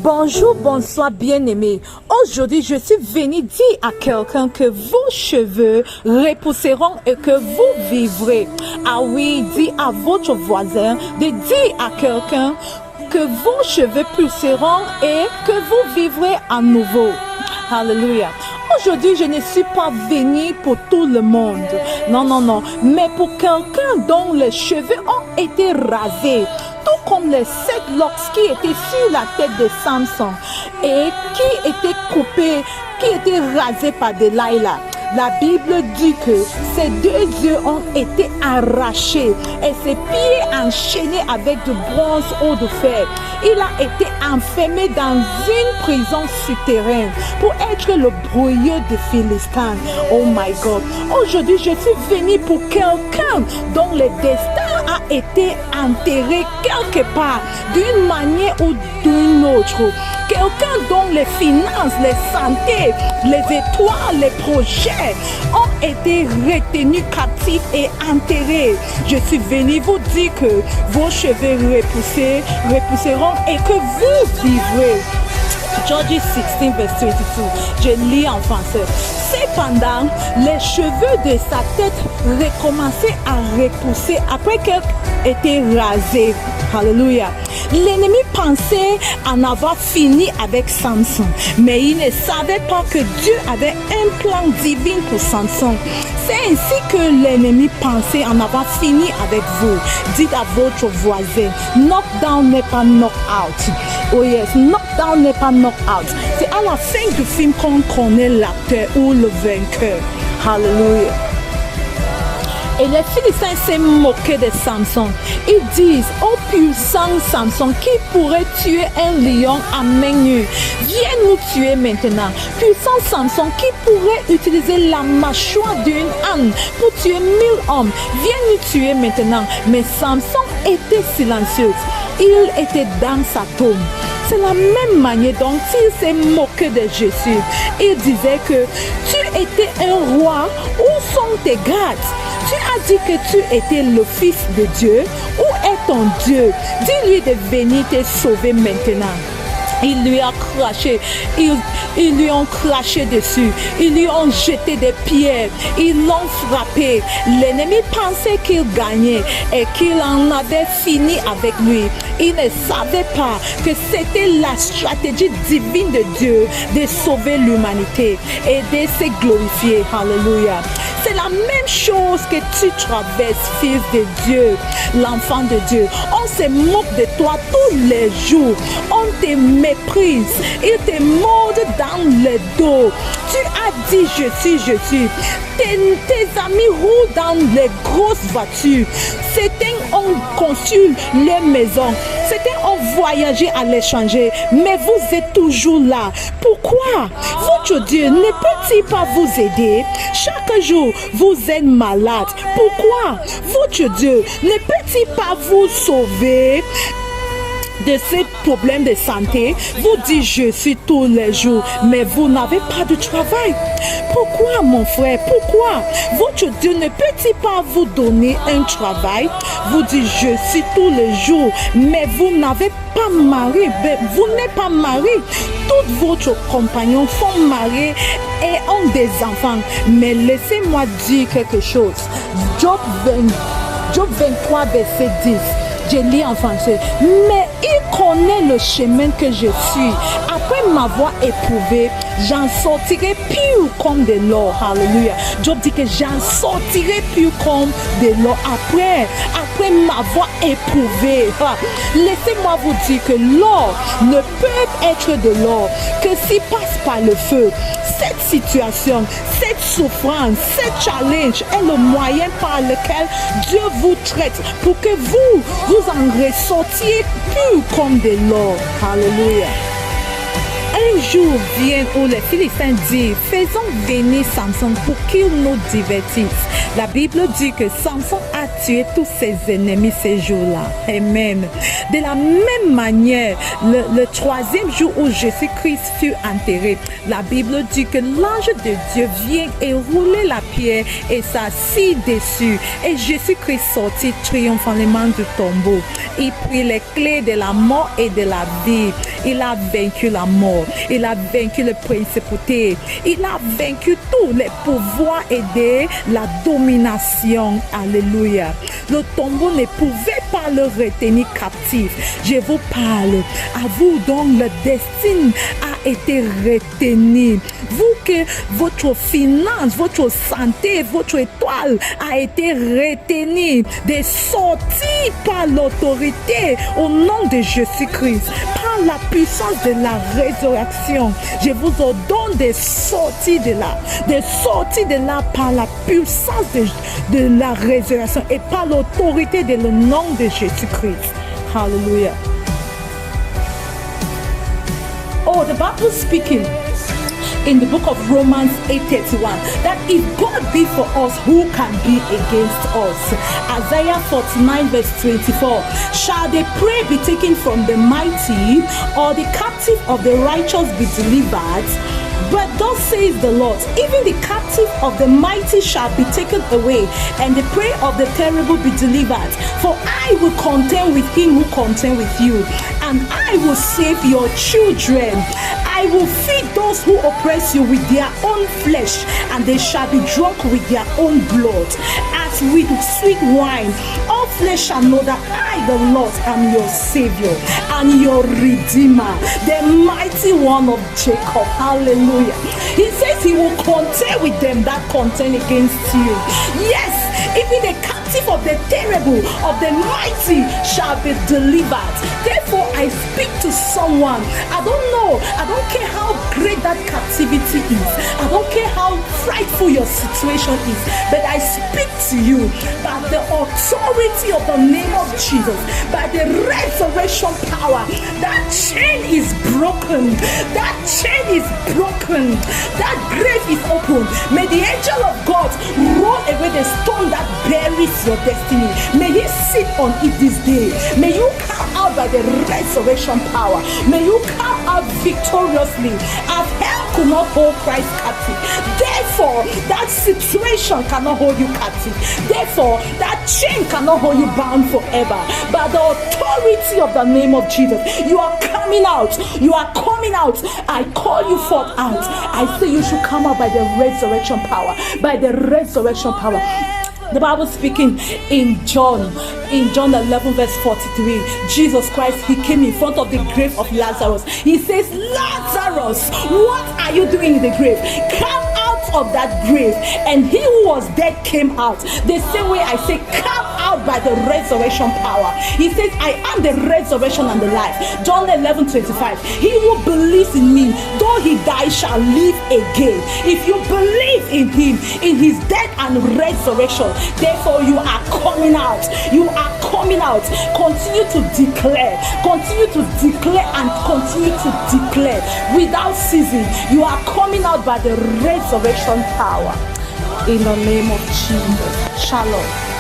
Bonjour, bonsoir bien-aimés. Aujourd'hui, je suis venue dire à quelqu'un que vos cheveux repousseront et que vous vivrez. Ah oui, dis à votre voisin de dire à quelqu'un que vos cheveux pousseront et que vous vivrez à nouveau. Alléluia. Aujourd'hui, je ne suis pas venue pour tout le monde. Non. Mais pour quelqu'un dont les cheveux ont été rasés. Tout comme les 7 locks qui étaient sur la tête de Samson et qui étaient coupés, qui étaient rasés par Delilah. La Bible dit que ses 2 yeux ont été arrachés et ses pieds enchaînés avec du bronze ou de fer. Il a été enfermé dans une prison souterraine pour être le brouilleur des Philistins. Oh my God. Aujourd'hui, je suis venue pour quelqu'un dont le destin a été enterré quelque part, d'une manière ou d'une autre. Quelqu'un dont les finances, les santé, les étoiles, les projets ont été retenus captifs et enterrés. Je suis venue vous dire que vos cheveux repousseront et que vous vivrez. Judges 16, verse 22. Je lis en français. Cependant, les cheveux de sa tête recommençaient à repousser après qu'elle était rasée. Alléluia. L'ennemi pensait en avoir fini avec Samson, mais il ne savait pas que Dieu avait un plan divin pour Samson. C'est ainsi que l'ennemi pensait en avoir fini avec vous. Dites à votre voisin, knockdown n'est pas knock out. Oh yes, knockdown n'est pas knock out. C'est à la fin du film qu'on connaît l'acteur ou le vainqueur. Alléluia. Et les Philistins s'est moqué de Samson. Ils disent, ô puissant Samson, qui pourrait tuer un lion à main nue? Viens nous tuer maintenant. Puissant Samson, qui pourrait utiliser la mâchoire d'une âne pour tuer 1000 hommes? Viens nous tuer maintenant. Mais Samson était silencieux. Il était dans sa tombe. C'est la même manière dont il s'est moqué de Jésus. Il disait que tu étais un roi. Où sont tes gardes? Tu as dit que tu étais le fils de Dieu. Où est ton Dieu? Dis-lui de venir te sauver maintenant. Ils lui ont craché, ils lui ont craché dessus, ils lui ont jeté des pierres, ils l'ont frappé. L'ennemi pensait qu'il gagnait et qu'il en avait fini avec lui. Il ne savait pas que c'était la stratégie divine de Dieu de sauver l'humanité et de se glorifier. Alléluia. C'est la même chose que tu traverses, fils de Dieu, l'enfant de Dieu. On se moque de toi tous les jours. On te méprise. Il te morde dans le dos. Tu as dit je suis. Tes amis roulent dans les grosses voitures. Certains ont conçu leur maison. Certains ont voyagé à l'étranger. Mais vous êtes toujours là. Pourquoi? Votre Dieu ne peut-il pas vous aider? Chaque jour, vous êtes malade. Pourquoi? Votre Dieu ne peut-il pas vous sauver de ces problèmes de santé? Vous dites je suis tous les jours, mais vous n'avez pas de travail. Pourquoi, mon frère? Pourquoi? Votre Dieu ne peut-il pas vous donner un travail? Vous dites je suis tous les jours, mais vous n'avez pas mari. Vous n'êtes pas marié. Tous vos compagnons sont mariés et ont des enfants. Mais laissez-moi dire quelque chose. Job 23, verset 10. Je lis en français. Mais il connaît le chemin que je suis. Après m'avoir éprouvé, j'en sortirai pur comme de l'or. Alléluia. Job dit que j'en sortirai pur comme de l'or. Après m'avoir éprouvé. Laissez-moi vous dire que l'or ne peut être de l'or que s'il passe par le feu. Cette situation, cette souffrance, ce challenge est le moyen par lequel Dieu vous traite pour que vous en ressortiez pur comme de l'or. Alléluia. Un jour vient où les Philistins disent, faisons venir Samson pour qu'il nous divertisse. La Bible dit que Samson a tué tous ses ennemis ces jours-là. Amen. De la même manière, le 3e jour où Jésus-Christ fut enterré, la Bible dit que l'ange de Dieu vient et roulait la pierre pieds et s'assit dessus. Et Jésus-Christ sortit triomphalement du tombeau. Il prit les clés de la mort et de la vie. Il a vaincu la mort. Il a vaincu les principautés. Il a vaincu tous les pouvoirs et de la domination. Alléluia. Le tombeau ne pouvait pas le retenir captif. Je vous parle à vous dont le destin a été retenu. Vous que votre finance, votre santé, votre étoile a été retenue, de sortir par l'autorité au nom de Jésus-Christ, par la puissance de la résurrection. Je vous ordonne de sortir de là par la puissance de la résurrection et par l'autorité de le nom de Jésus-Christ. Hallelujah. Oh, the Bible speaking in the book of Romans 8:31 that if God be for us, who can be against us? Isaiah 49 verse 24. Shall the prey be taken from the mighty, or the captive of the righteous be delivered? But thus says the Lord, even the captive of the mighty shall be taken away, and the prey of the terrible be delivered. For I will contend with him who contend with you, and I will save your children. I will feed those who oppress you with their own flesh, and they shall be drunk with their own blood, as with sweet wine. All flesh shall know that I, the Lord, am your Savior and your Redeemer, the mighty one of Jacob. Hallelujah. He says he will contend with them that contend against you. Yes, even the captive of the terrible, of the mighty shall be delivered. Therefore, I speak to someone. I don't care how great that captivity is. I don't care how frightful your situation is. But I speak to you by the authority of the name of Jesus, by the resurrection power. That chain is broken. That chain is broken. That grave is open. May the angel of God roll away the stone that buries your destiny. May he sit on it this day. May you come out by the resurrection power. May you come out victoriously, as hell could not hold Christ captive. Therefore, that situation cannot hold you captive. Therefore, that chain cannot hold you bound forever. By the authority of the name of Jesus, you are coming out. You are coming out. I call you forth out. I say you should come out by the resurrection power. By the resurrection power. The Bible speaking in John 11 verse 43, Jesus Christ, he came in front of the grave of Lazarus. He says, Lazarus, what are you doing in the grave? Come out of that grave. And he who was dead came out. The same way I say, come out by the resurrection power. He says, I am the resurrection and the life. John 11:25. He who believes in me, though he die, shall live again. If you believe in him, in his death and resurrection, therefore you are coming out. You are coming out. Continue to declare. Continue to declare and continue to declare without ceasing. You are coming out by the resurrection power. In the name of Jesus. Shalom.